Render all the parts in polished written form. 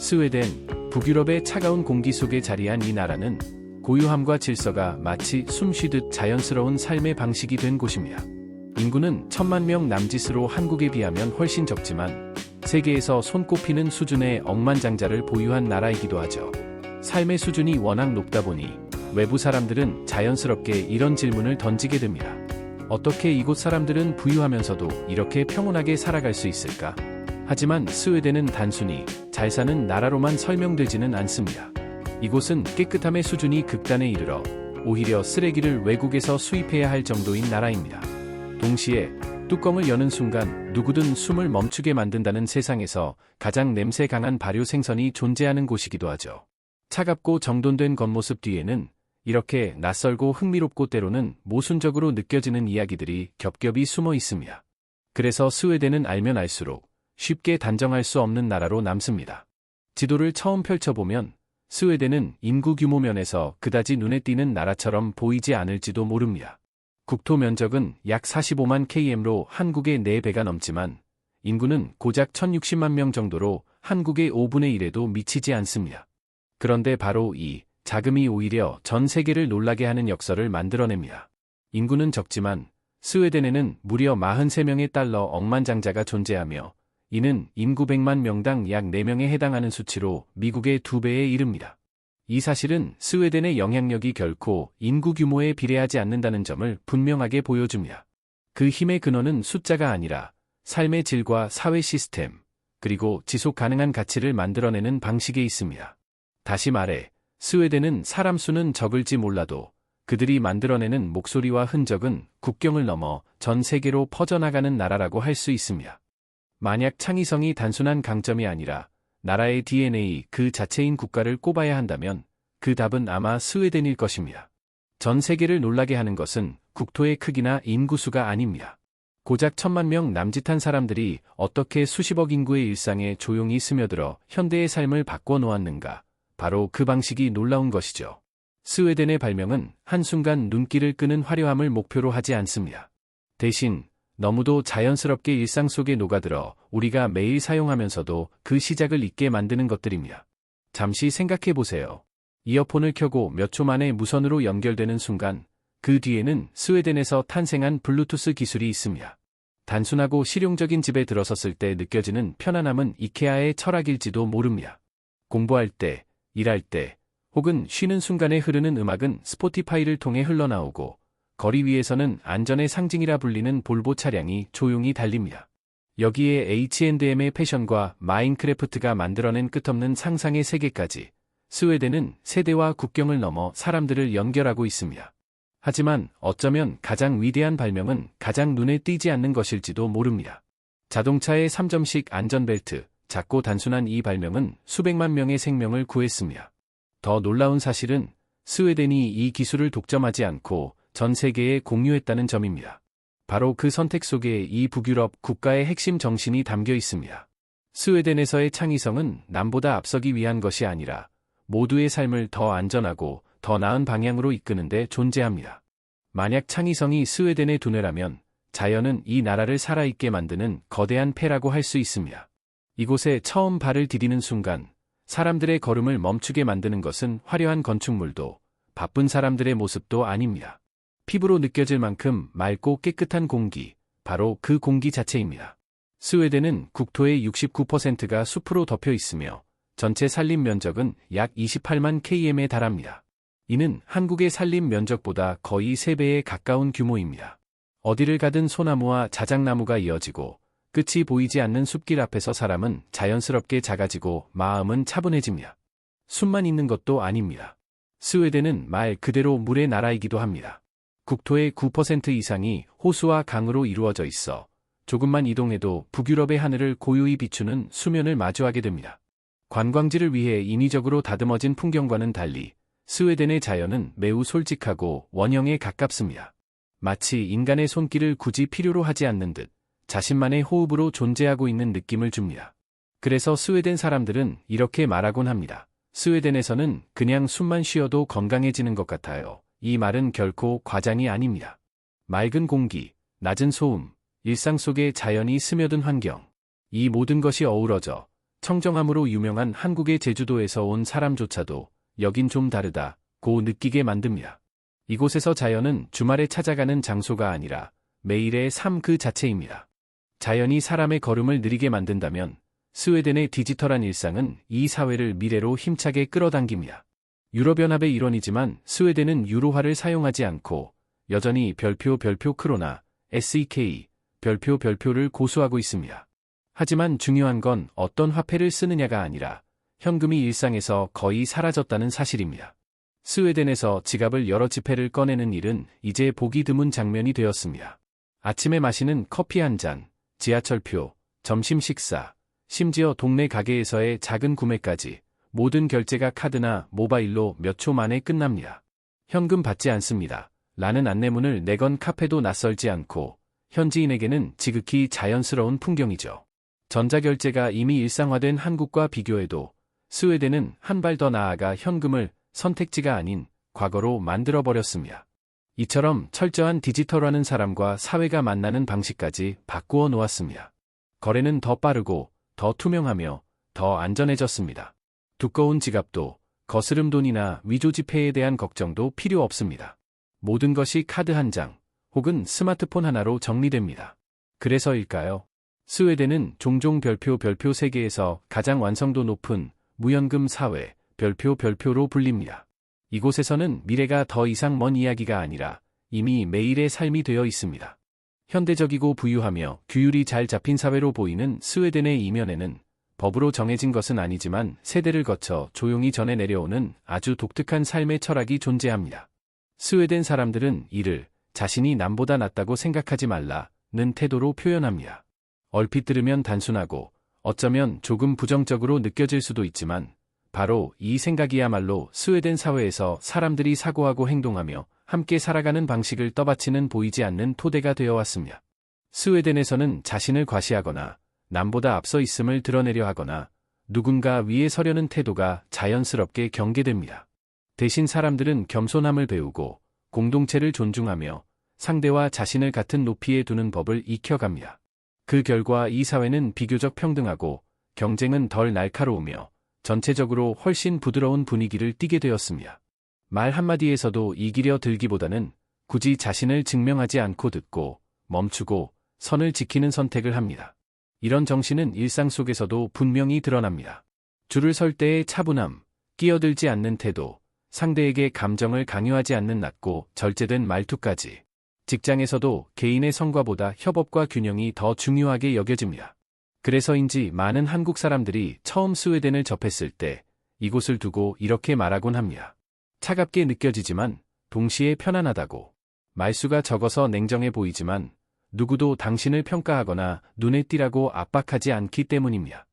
스웨덴, 북유럽의 차가운 공기 속에 자리한 이 나라는 고요함과 질서가 마치 숨쉬듯 자연스러운 삶의 방식이 된 곳입니다. 인구는 1000만 명 남짓으로 한국에 비하면 훨씬 적지만 세계에서 손꼽히는 수준의 억만장자를 보유한 나라이기도 하죠. 삶의 수준이 워낙 높다 보니 외부 사람들은 자연스럽게 이런 질문을 던지게 됩니다. 어떻게 이곳 사람들은 부유하면서도 이렇게 평온하게 살아갈 수 있을까? 하지만 스웨덴은 단순히 잘 사는 나라로만 설명되지는 않습니다. 이곳은 깨끗함의 수준이 극단에 이르러 오히려 쓰레기를 외국에서 수입해야 할 정도인 나라입니다. 동시에 뚜껑을 여는 순간 누구든 숨을 멈추게 만든다는 세상에서 가장 냄새 강한 발효 생선이 존재하는 곳이기도 하죠. 차갑고 정돈된 겉모습 뒤에는 이렇게 낯설고 흥미롭고 때로는 모순적으로 느껴지는 이야기들이 겹겹이 숨어 있습니다. 그래서 스웨덴은 알면 알수록 쉽게 단정할 수 없는 나라로 남습니다. 지도를 처음 펼쳐보면 스웨덴은 인구 규모 면에서 그다지 눈에 띄는 나라처럼 보이지 않을지도 모릅니다. 국토 면적은 약 45만 km로 한국의 4배가 넘지만 인구는 고작 1060만 명 정도로 한국의 5분의 1에도 미치지 않습니다. 그런데 바로 이 자금이 오히려 전 세계를 놀라게 하는 역설을 만들어냅니다. 인구는 적지만 스웨덴에는 무려 43명의 달러 억만장자가 존재하며 이는 인구 100만 명당 약 4명에 해당하는 수치로 미국의 2배에 이릅니다. 이 사실은 스웨덴의 영향력이 결코 인구 규모에 비례하지 않는다는 점을 분명하게 보여줍니다. 그 힘의 근원은 숫자가 아니라 삶의 질과 사회 시스템, 그리고 지속 가능한 가치를 만들어내는 방식에 있습니다. 다시 말해, 스웨덴은 사람 수는 적을지 몰라도 그들이 만들어내는 목소리와 흔적은 국경을 넘어 전 세계로 퍼져나가는 나라라고 할 수 있습니다. 만약 창의성이 단순한 강점이 아니라 나라의 DNA 그 자체인 국가를 꼽아야 한다면 그 답은 아마 스웨덴일 것입니다. 전 세계를 놀라게 하는 것은 국토의 크기나 인구수가 아닙니다. 고작 1000만 명 남짓한 사람들이 어떻게 수십억 인구의 일상에 조용히 스며들어 현대의 삶을 바꿔놓았는가. 바로 그 방식이 놀라운 것이죠. 스웨덴의 발명은 한순간 눈길을 끄는 화려함을 목표로 하지 않습니다. 대신 너무도 자연스럽게 일상 속에 녹아들어 우리가 매일 사용하면서도 그 시작을 잊게 만드는 것들입니다. 잠시 생각해보세요. 이어폰을 켜고 몇 초 만에 무선으로 연결되는 순간 그 뒤에는 스웨덴에서 탄생한 블루투스 기술이 있습니다. 단순하고 실용적인 집에 들어섰을 때 느껴지는 편안함은 이케아의 철학일지도 모릅니다. 공부할 때, 일할 때, 혹은 쉬는 순간에 흐르는 음악은 스포티파이를 통해 흘러나오고 거리 위에서는 안전의 상징이라 불리는 볼보 차량이 조용히 달립니다. 여기에 H&M의 패션과 마인크래프트가 만들어낸 끝없는 상상의 세계까지 스웨덴은 세대와 국경을 넘어 사람들을 연결하고 있습니다. 하지만 어쩌면 가장 위대한 발명은 가장 눈에 띄지 않는 것일지도 모릅니다. 자동차의 3점식 안전벨트, 작고 단순한 이 발명은 수백만 명의 생명을 구했습니다. 더 놀라운 사실은 스웨덴이 이 기술을 독점하지 않고 전 세계에 공유했다는 점입니다. 바로 그 선택 속에 이 북유럽 국가의 핵심 정신이 담겨 있습니다. 스웨덴에서의 창의성은 남보다 앞서기 위한 것이 아니라 모두의 삶을 더 안전하고 더 나은 방향으로 이끄는 데 존재합니다. 만약 창의성이 스웨덴의 두뇌라면 자연은 이 나라를 살아있게 만드는 거대한 패라고 할 수 있습니다. 이곳에 처음 발을 디디는 순간 사람들의 걸음을 멈추게 만드는 것은 화려한 건축물도 바쁜 사람들의 모습도 아닙니다. 피부로 느껴질 만큼 맑고 깨끗한 공기, 바로 그 공기 자체입니다. 스웨덴은 국토의 69%가 숲으로 덮여 있으며 전체 산림 면적은 약 28만 km에 달합니다. 이는 한국의 산림 면적보다 거의 3배에 가까운 규모입니다. 어디를 가든 소나무와 자작나무가 이어지고 끝이 보이지 않는 숲길 앞에서 사람은 자연스럽게 작아지고 마음은 차분해집니다. 숲만 있는 것도 아닙니다. 스웨덴은 말 그대로 물의 나라이기도 합니다. 국토의 9% 이상이 호수와 강으로 이루어져 있어 조금만 이동해도 북유럽의 하늘을 고요히 비추는 수면을 마주하게 됩니다. 관광지를 위해 인위적으로 다듬어진 풍경과는 달리 스웨덴의 자연은 매우 솔직하고 원형에 가깝습니다. 마치 인간의 손길을 굳이 필요로 하지 않는 듯 자신만의 호흡으로 존재하고 있는 느낌을 줍니다. 그래서 스웨덴 사람들은 이렇게 말하곤 합니다. 스웨덴에서는 그냥 숨만 쉬어도 건강해지는 것 같아요. 이 말은 결코 과장이 아닙니다. 맑은 공기, 낮은 소음, 일상 속에 자연이 스며든 환경, 이 모든 것이 어우러져 청정함으로 유명한 한국의 제주도에서 온 사람조차도 여긴 좀 다르다고 느끼게 만듭니다. 이곳에서 자연은 주말에 찾아가는 장소가 아니라 매일의 삶 그 자체입니다. 자연이 사람의 걸음을 느리게 만든다면 스웨덴의 디지털한 일상은 이 사회를 미래로 힘차게 끌어당깁니다. 유럽연합의 일원이지만 스웨덴은 유로화를 사용하지 않고 여전히 별표 크로나, SEK, 별표를 고수하고 있습니다. 하지만 중요한 건 어떤 화폐를 쓰느냐가 아니라 현금이 일상에서 거의 사라졌다는 사실입니다. 스웨덴에서 지갑을 열어 지폐를 꺼내는 일은 이제 보기 드문 장면이 되었습니다. 아침에 마시는 커피 한 잔, 지하철표, 점심 식사, 심지어 동네 가게에서의 작은 구매까지 모든 결제가 카드나 모바일로 몇 초 만에 끝납니다. 현금 받지 않습니다. 라는 안내문을 내건 카페도 낯설지 않고 현지인에게는 지극히 자연스러운 풍경이죠. 전자결제가 이미 일상화된 한국과 비교해도 스웨덴은 한 발 더 나아가 현금을 선택지가 아닌 과거로 만들어버렸습니다. 이처럼 철저한 디지털화는 사람과 사회가 만나는 방식까지 바꾸어 놓았습니다. 거래는 더 빠르고 더 투명하며 더 안전해졌습니다. 두꺼운 지갑도 거스름 돈이나 위조 지폐에 대한 걱정도 필요 없습니다. 모든 것이 카드 한 장 혹은 스마트폰 하나로 정리됩니다. 그래서일까요? 스웨덴은 종종 별표 세계에서 가장 완성도 높은 무현금 사회, 별표로 불립니다. 이곳에서는 미래가 더 이상 먼 이야기가 아니라 이미 매일의 삶이 되어 있습니다. 현대적이고 부유하며 규율이 잘 잡힌 사회로 보이는 스웨덴의 이면에는 법으로 정해진 것은 아니지만 세대를 거쳐 조용히 전해 내려오는 아주 독특한 삶의 철학이 존재합니다. 스웨덴 사람들은 이를 자신이 남보다 낫다고 생각하지 말라는 태도로 표현합니다. 얼핏 들으면 단순하고 어쩌면 조금 부정적으로 느껴질 수도 있지만 바로 이 생각이야말로 스웨덴 사회에서 사람들이 사고하고 행동하며 함께 살아가는 방식을 떠받치는 보이지 않는 토대가 되어 왔습니다. 스웨덴에서는 자신을 과시하거나 남보다 앞서 있음을 드러내려 하거나 누군가 위에 서려는 태도가 자연스럽게 경계됩니다. 대신 사람들은 겸손함을 배우고 공동체를 존중하며 상대와 자신을 같은 높이에 두는 법을 익혀갑니다. 그 결과 이 사회는 비교적 평등하고 경쟁은 덜 날카로우며 전체적으로 훨씬 부드러운 분위기를 띠게 되었습니다. 말 한마디에서도 이기려 들기보다는 굳이 자신을 증명하지 않고 듣고 멈추고 선을 지키는 선택을 합니다. 이런 정신은 일상 속에서도 분명히 드러납니다. 줄을 설 때의 차분함, 끼어들지 않는 태도, 상대에게 감정을 강요하지 않는 낮고 절제된 말투까지. 직장에서도 개인의 성과보다 협업과 균형이 더 중요하게 여겨집니다. 그래서인지 많은 한국 사람들이 처음 스웨덴을 접했을 때 이곳을 두고 이렇게 말하곤 합니다. 차갑게 느껴지지만 동시에 편안하다고. 말수가 적어서 냉정해 보이지만 누구도 당신을 평가하거나 눈에 띄라고 압박하지 않기 때문입니다.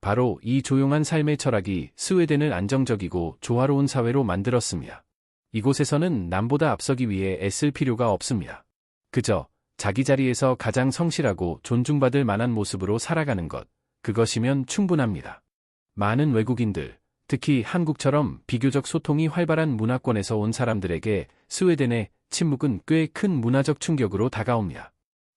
바로 이 조용한 삶의 철학이 스웨덴을 안정적이고 조화로운 사회로 만들었습니다. 이곳에서는 남보다 앞서기 위해 애쓸 필요가 없습니다. 그저 자기 자리에서 가장 성실하고 존중받을 만한 모습으로 살아가는 것, 그것이면 충분합니다. 많은 외국인들, 특히 한국처럼 비교적 소통이 활발한 문화권에서 온 사람들에게 스웨덴의 침묵은 꽤 큰 문화적 충격으로 다가옵니다.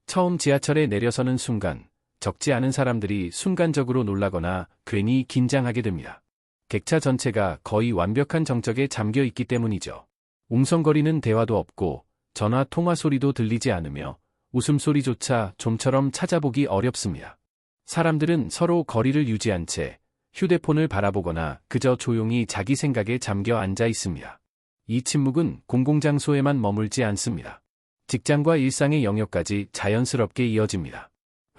처음 지하철에 내려서는 순간, 적지 않은 사람들이 순간적으로 놀라거나 괜히 긴장하게 됩니다. 객차 전체가 거의 완벽한 정적에 잠겨 있기 때문이죠. 웅성거리는 대화도 없고 전화 통화 소리도 들리지 않으며 웃음소리조차 좀처럼 찾아보기 어렵습니다. 사람들은 서로 거리를 유지한 채 휴대폰을 바라보거나 그저 조용히 자기 생각에 잠겨 앉아 있습니다. 이 침묵은 공공장소에만 머물지 않습니다. 직장과 일상의 영역까지 자연스럽게 이어집니다.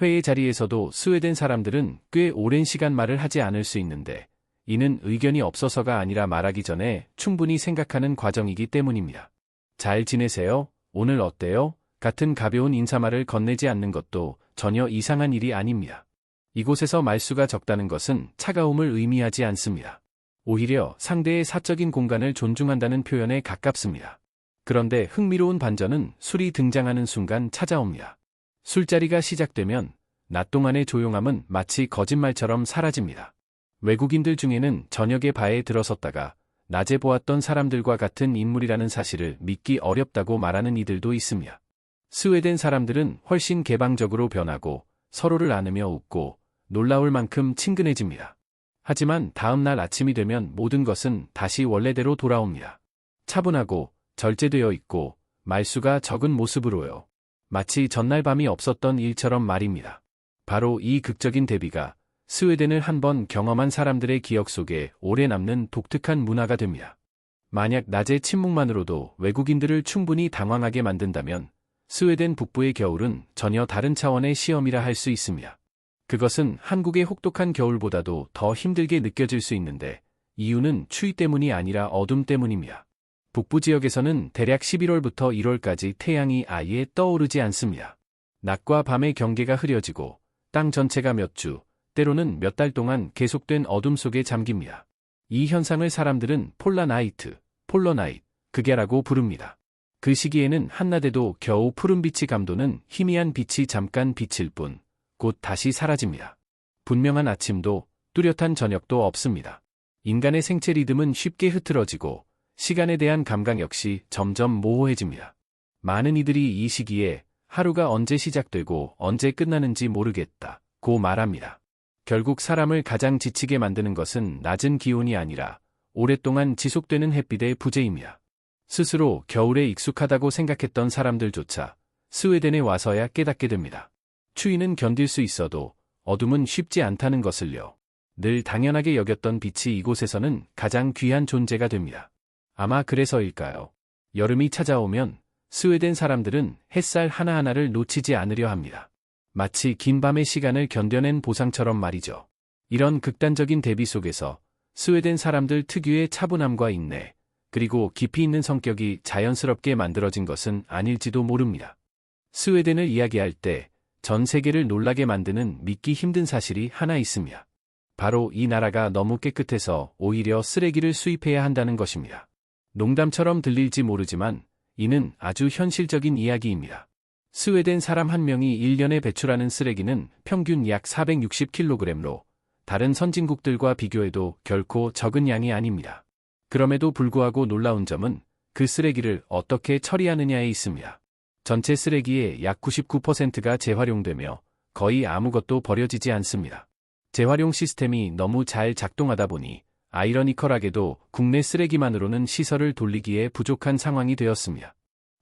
회의 자리에서도 스웨덴 사람들은 꽤 오랜 시간 말을 하지 않을 수 있는데 이는 의견이 없어서가 아니라 말하기 전에 충분히 생각하는 과정이기 때문입니다. 잘 지내세요? 오늘 어때요? 같은 가벼운 인사말을 건네지 않는 것도 전혀 이상한 일이 아닙니다. 이곳에서 말수가 적다는 것은 차가움을 의미하지 않습니다. 오히려 상대의 사적인 공간을 존중한다는 표현에 가깝습니다. 그런데 흥미로운 반전은 술이 등장하는 순간 찾아옵니다. 술자리가 시작되면 낮 동안의 조용함은 마치 거짓말처럼 사라집니다. 외국인들 중에는 저녁에 바에 들어섰다가 낮에 보았던 사람들과 같은 인물이라는 사실을 믿기 어렵다고 말하는 이들도 있습니다. 스웨덴 사람들은 훨씬 개방적으로 변하고 서로를 안으며 웃고 놀라울 만큼 친근해집니다. 하지만 다음 날 아침이 되면 모든 것은 다시 원래대로 돌아옵니다. 차분하고 절제되어 있고 말수가 적은 모습으로요. 마치 전날 밤이 없었던 일처럼 말입니다. 바로 이 극적인 대비가 스웨덴을 한번 경험한 사람들의 기억 속에 오래 남는 독특한 문화가 됩니다. 만약 낮의 침묵만으로도 외국인들을 충분히 당황하게 만든다면 스웨덴 북부의 겨울은 전혀 다른 차원의 시험이라 할 수 있습니다. 그것은 한국의 혹독한 겨울보다도 더 힘들게 느껴질 수 있는데 이유는 추위 때문이 아니라 어둠 때문입니다. 북부 지역에서는 대략 11월부터 1월까지 태양이 아예 떠오르지 않습니다. 낮과 밤의 경계가 흐려지고 땅 전체가 몇 주, 때로는 몇 달 동안 계속된 어둠 속에 잠깁니다. 이 현상을 사람들은 폴라나이트, 폴러나잇, 극야라고 부릅니다. 그 시기에는 한낮에도 겨우 푸른빛이 감도는 희미한 빛이 잠깐 비칠 뿐, 곧 다시 사라집니다. 분명한 아침도 뚜렷한 저녁도 없습니다. 인간의 생체 리듬은 쉽게 흐트러지고 시간에 대한 감각 역시 점점 모호해집니다. 많은 이들이 이 시기에 하루가 언제 시작되고 언제 끝나는지 모르겠다고 말합니다. 결국 사람을 가장 지치게 만드는 것은 낮은 기온이 아니라 오랫동안 지속되는 햇빛의 부재입니다. 스스로 겨울에 익숙하다고 생각했던 사람들조차 스웨덴에 와서야 깨닫게 됩니다. 추위는 견딜 수 있어도 어둠은 쉽지 않다는 것을요. 늘 당연하게 여겼던 빛이 이곳에서는 가장 귀한 존재가 됩니다. 아마 그래서일까요? 여름이 찾아오면 스웨덴 사람들은 햇살 하나하나를 놓치지 않으려 합니다. 마치 긴 밤의 시간을 견뎌낸 보상처럼 말이죠. 이런 극단적인 대비 속에서 스웨덴 사람들 특유의 차분함과 인내, 그리고 깊이 있는 성격이 자연스럽게 만들어진 것은 아닐지도 모릅니다. 스웨덴을 이야기할 때 전 세계를 놀라게 만드는 믿기 힘든 사실이 하나 있습니다. 바로 이 나라가 너무 깨끗해서 오히려 쓰레기를 수입해야 한다는 것입니다. 농담처럼 들릴지 모르지만 이는 아주 현실적인 이야기입니다. 스웨덴 사람 한 명이 1년에 배출하는 쓰레기는 평균 약 460kg로 다른 선진국들과 비교해도 결코 적은 양이 아닙니다. 그럼에도 불구하고 놀라운 점은 그 쓰레기를 어떻게 처리하느냐에 있습니다. 전체 쓰레기의 약 99%가 재활용되며 거의 아무것도 버려지지 않습니다. 재활용 시스템이 너무 잘 작동하다 보니 아이러니컬하게도 국내 쓰레기만으로는 시설을 돌리기에 부족한 상황이 되었습니다.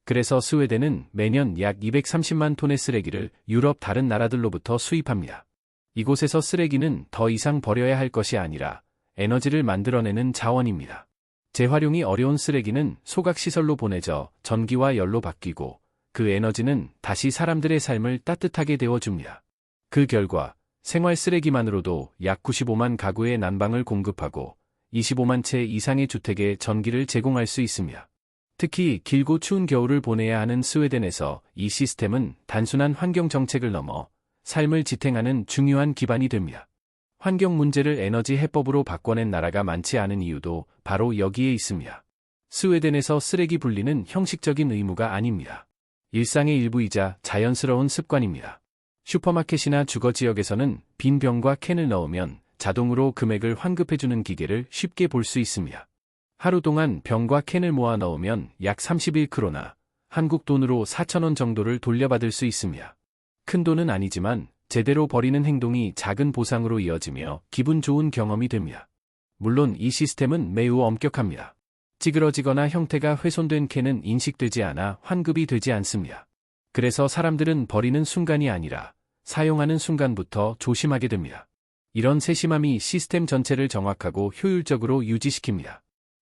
그래서 스웨덴은 매년 약 230만 톤의 쓰레기를 유럽 다른 나라들로부터 수입합니다. 이곳에서 쓰레기는 더 이상 버려야 할 것이 아니라 에너지를 만들어내는 자원입니다. 재활용이 어려운 쓰레기는 소각시설로 보내져 전기와 열로 바뀌고 그 에너지는 다시 사람들의 삶을 따뜻하게 데워줍니다. 그 결과 생활 쓰레기만으로도 약 95만 가구의 난방을 공급하고 25만 채 이상의 주택에 전기를 제공할 수 있습니다. 특히 길고 추운 겨울을 보내야 하는 스웨덴에서 이 시스템은 단순한 환경 정책을 넘어 삶을 지탱하는 중요한 기반이 됩니다. 환경 문제를 에너지 해법으로 바꿔낸 나라가 많지 않은 이유도 바로 여기에 있습니다. 스웨덴에서 쓰레기 분리는 형식적인 의무가 아닙니다. 일상의 일부이자 자연스러운 습관입니다. 슈퍼마켓이나 주거 지역에서는 빈 병과 캔을 넣으면 자동으로 금액을 환급해주는 기계를 쉽게 볼 수 있습니다. 하루 동안 병과 캔을 모아 넣으면 약 31크로나, 한국 돈으로 4,000원 정도를 돌려받을 수 있습니다. 큰 돈은 아니지만 제대로 버리는 행동이 작은 보상으로 이어지며 기분 좋은 경험이 됩니다. 물론 이 시스템은 매우 엄격합니다. 찌그러지거나 형태가 훼손된 캔은 인식되지 않아 환급이 되지 않습니다. 그래서 사람들은 버리는 순간이 아니라 사용하는 순간부터 조심하게 됩니다. 이런 세심함이 시스템 전체를 정확하고 효율적으로 유지시킵니다.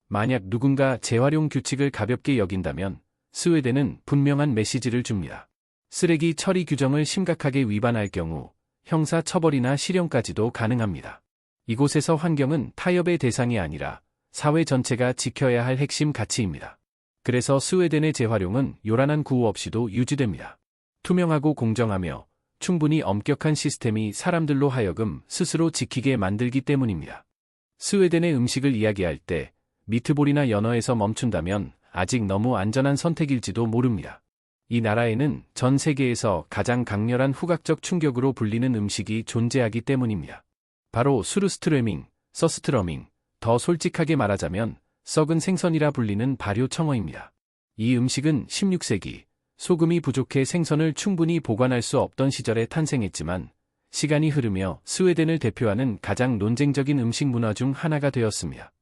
만약 누군가 재활용 규칙을 가볍게 여긴다면 스웨덴은 분명한 메시지를 줍니다. 쓰레기 처리 규정을 심각하게 위반할 경우 형사 처벌이나 실형까지도 가능합니다. 이곳에서 환경은 타협의 대상이 아니라 사회 전체가 지켜야 할 핵심 가치입니다. 그래서 스웨덴의 재활용은 요란한 구호 없이도 유지됩니다. 투명하고 공정하며 충분히 엄격한 시스템이 사람들로 하여금 스스로 지키게 만들기 때문입니다. 스웨덴의 음식을 이야기할 때 미트볼이나 연어에서 멈춘다면 아직 너무 안전한 선택일지도 모릅니다. 이 나라에는 전 세계에서 가장 강렬한 후각적 충격으로 불리는 음식이 존재하기 때문입니다. 바로 수르스트레밍, 서스트러밍, 더 솔직하게 말하자면 썩은 생선이라 불리는 발효 청어입니다. 이 음식은 16세기, 소금이 부족해 생선을 충분히 보관할 수 없던 시절에 탄생했지만 시간이 흐르며 스웨덴을 대표하는 가장 논쟁적인 음식 문화 중 하나가 되었습니다.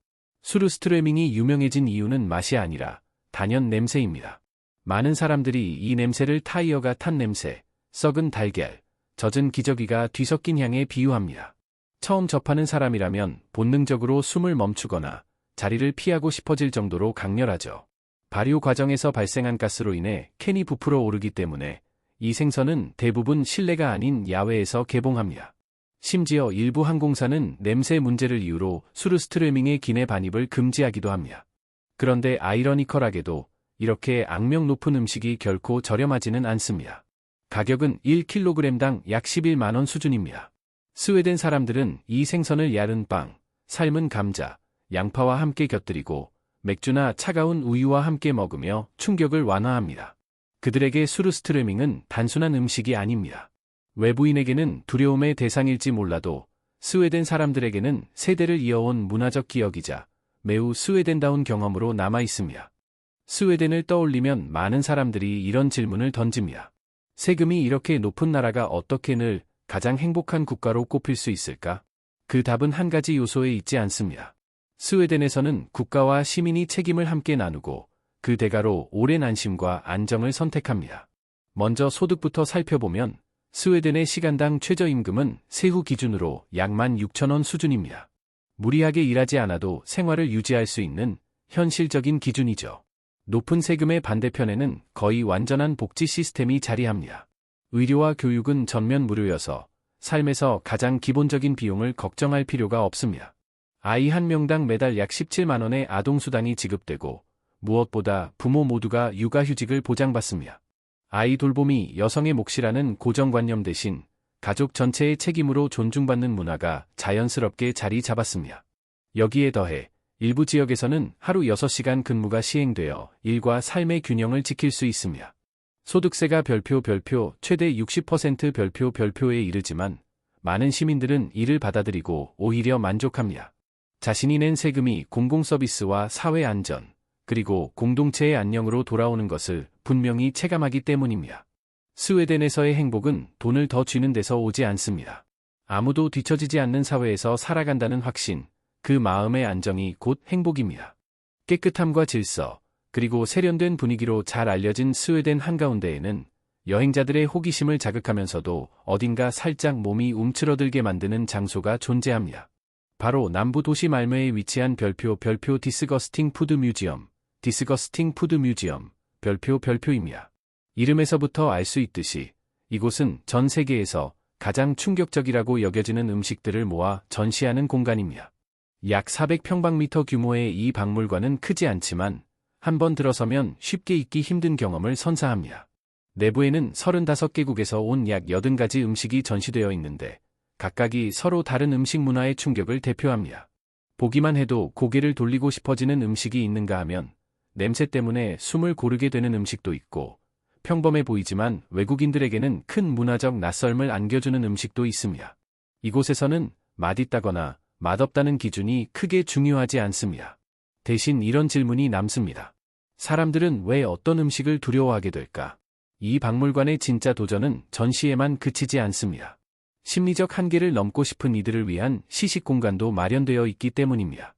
수르스트레밍이 유명해진 이유는 맛이 아니라 단연 냄새입니다. 많은 사람들이 이 냄새를 타이어가 탄 냄새, 썩은 달걀, 젖은 기저귀가 뒤섞인 향에 비유합니다. 처음 접하는 사람이라면 본능적으로 숨을 멈추거나 자리를 피하고 싶어질 정도로 강렬하죠. 발효 과정에서 발생한 가스로 인해 캔이 부풀어 오르기 때문에 이 생선은 대부분 실내가 아닌 야외에서 개봉합니다. 심지어 일부 항공사는 냄새 문제를 이유로 수르스트레밍의 기내 반입을 금지하기도 합니다. 그런데 아이러니컬하게도 이렇게 악명 높은 음식이 결코 저렴하지는 않습니다. 가격은 1kg당 약 11만 원 수준입니다. 스웨덴 사람들은 이 생선을 야른 빵, 삶은 감자, 양파와 함께 곁들이고 맥주나 차가운 우유와 함께 먹으며 충격을 완화합니다. 그들에게 수르스트레밍은 단순한 음식이 아닙니다. 외부인에게는 두려움의 대상일지 몰라도 스웨덴 사람들에게는 세대를 이어온 문화적 기억이자 매우 스웨덴다운 경험으로 남아 있습니다. 스웨덴을 떠올리면 많은 사람들이 이런 질문을 던집니다. 세금이 이렇게 높은 나라가 어떻게 늘 가장 행복한 국가로 꼽힐 수 있을까? 그 답은 한 가지 요소에 있지 않습니다. 스웨덴에서는 국가와 시민이 책임을 함께 나누고 그 대가로 오랜 안심과 안정을 선택합니다. 먼저 소득부터 살펴보면 스웨덴의 시간당 최저임금은 세후 기준으로 약 16,000원 수준입니다. 무리하게 일하지 않아도 생활을 유지할 수 있는 현실적인 기준이죠. 높은 세금의 반대편에는 거의 완전한 복지 시스템이 자리합니다. 의료와 교육은 전면 무료여서 삶에서 가장 기본적인 비용을 걱정할 필요가 없습니다. 아이 한 명당 매달 약 17만 원의 아동수당이 지급되고 무엇보다 부모 모두가 육아휴직을 보장받습니다. 아이 돌봄이 여성의 몫이라는 고정관념 대신 가족 전체의 책임으로 존중받는 문화가 자연스럽게 자리 잡았습니다. 여기에 더해 일부 지역에서는 하루 6시간 근무가 시행되어 일과 삶의 균형을 지킬 수 있습니다. 소득세가 별표 최대 60% 별표에 이르지만 많은 시민들은 이를 받아들이고 오히려 만족합니다. 자신이 낸 세금이 공공서비스와 사회안전, 그리고 공동체의 안녕으로 돌아오는 것을 분명히 체감하기 때문입니다. 스웨덴에서의 행복은 돈을 더 쥐는 데서 오지 않습니다. 아무도 뒤처지지 않는 사회에서 살아간다는 확신, 그 마음의 안정이 곧 행복입니다. 깨끗함과 질서, 그리고 세련된 분위기로 잘 알려진 스웨덴 한가운데에는 여행자들의 호기심을 자극하면서도 어딘가 살짝 몸이 움츠러들게 만드는 장소가 존재합니다. 바로 남부 도시 말메에 위치한 별표 디스거스팅 푸드 뮤지엄, 별표입니다. 이름에서부터 알 수 있듯이 이곳은 전 세계에서 가장 충격적이라고 여겨지는 음식들을 모아 전시하는 공간입니다. 약 400평방미터 규모의 이 박물관은 크지 않지만 한번 들어서면 쉽게 잊기 힘든 경험을 선사합니다. 내부에는 35개국에서 온 약 80가지 음식이 전시되어 있는데 각각이 서로 다른 음식 문화의 충격을 대표합니다. 보기만 해도 고개를 돌리고 싶어지는 음식이 있는가 하면 냄새 때문에 숨을 고르게 되는 음식도 있고 평범해 보이지만 외국인들에게는 큰 문화적 낯설음을 안겨주는 음식도 있습니다. 이곳에서는 맛있다거나 맛없다는 기준이 크게 중요하지 않습니다. 대신 이런 질문이 남습니다. 사람들은 왜 어떤 음식을 두려워하게 될까? 이 박물관의 진짜 도전은 전시에만 그치지 않습니다. 심리적 한계를 넘고 싶은 이들을 위한 시식 공간도 마련되어 있기 때문입니다.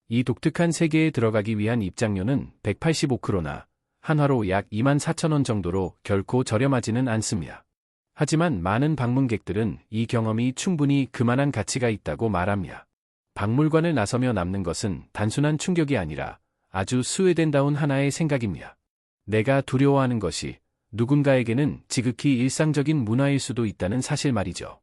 이 독특한 세계에 들어가기 위한 입장료는 185크로나, 한화로 약 24,000원 정도로 결코 저렴하지는 않습니다. 하지만 많은 방문객들은 이 경험이 충분히 그만한 가치가 있다고 말합니다. 박물관을 나서며 남는 것은 단순한 충격이 아니라 아주 스웨덴다운 하나의 생각입니다. 내가 두려워하는 것이 누군가에게는 지극히 일상적인 문화일 수도 있다는 사실 말이죠.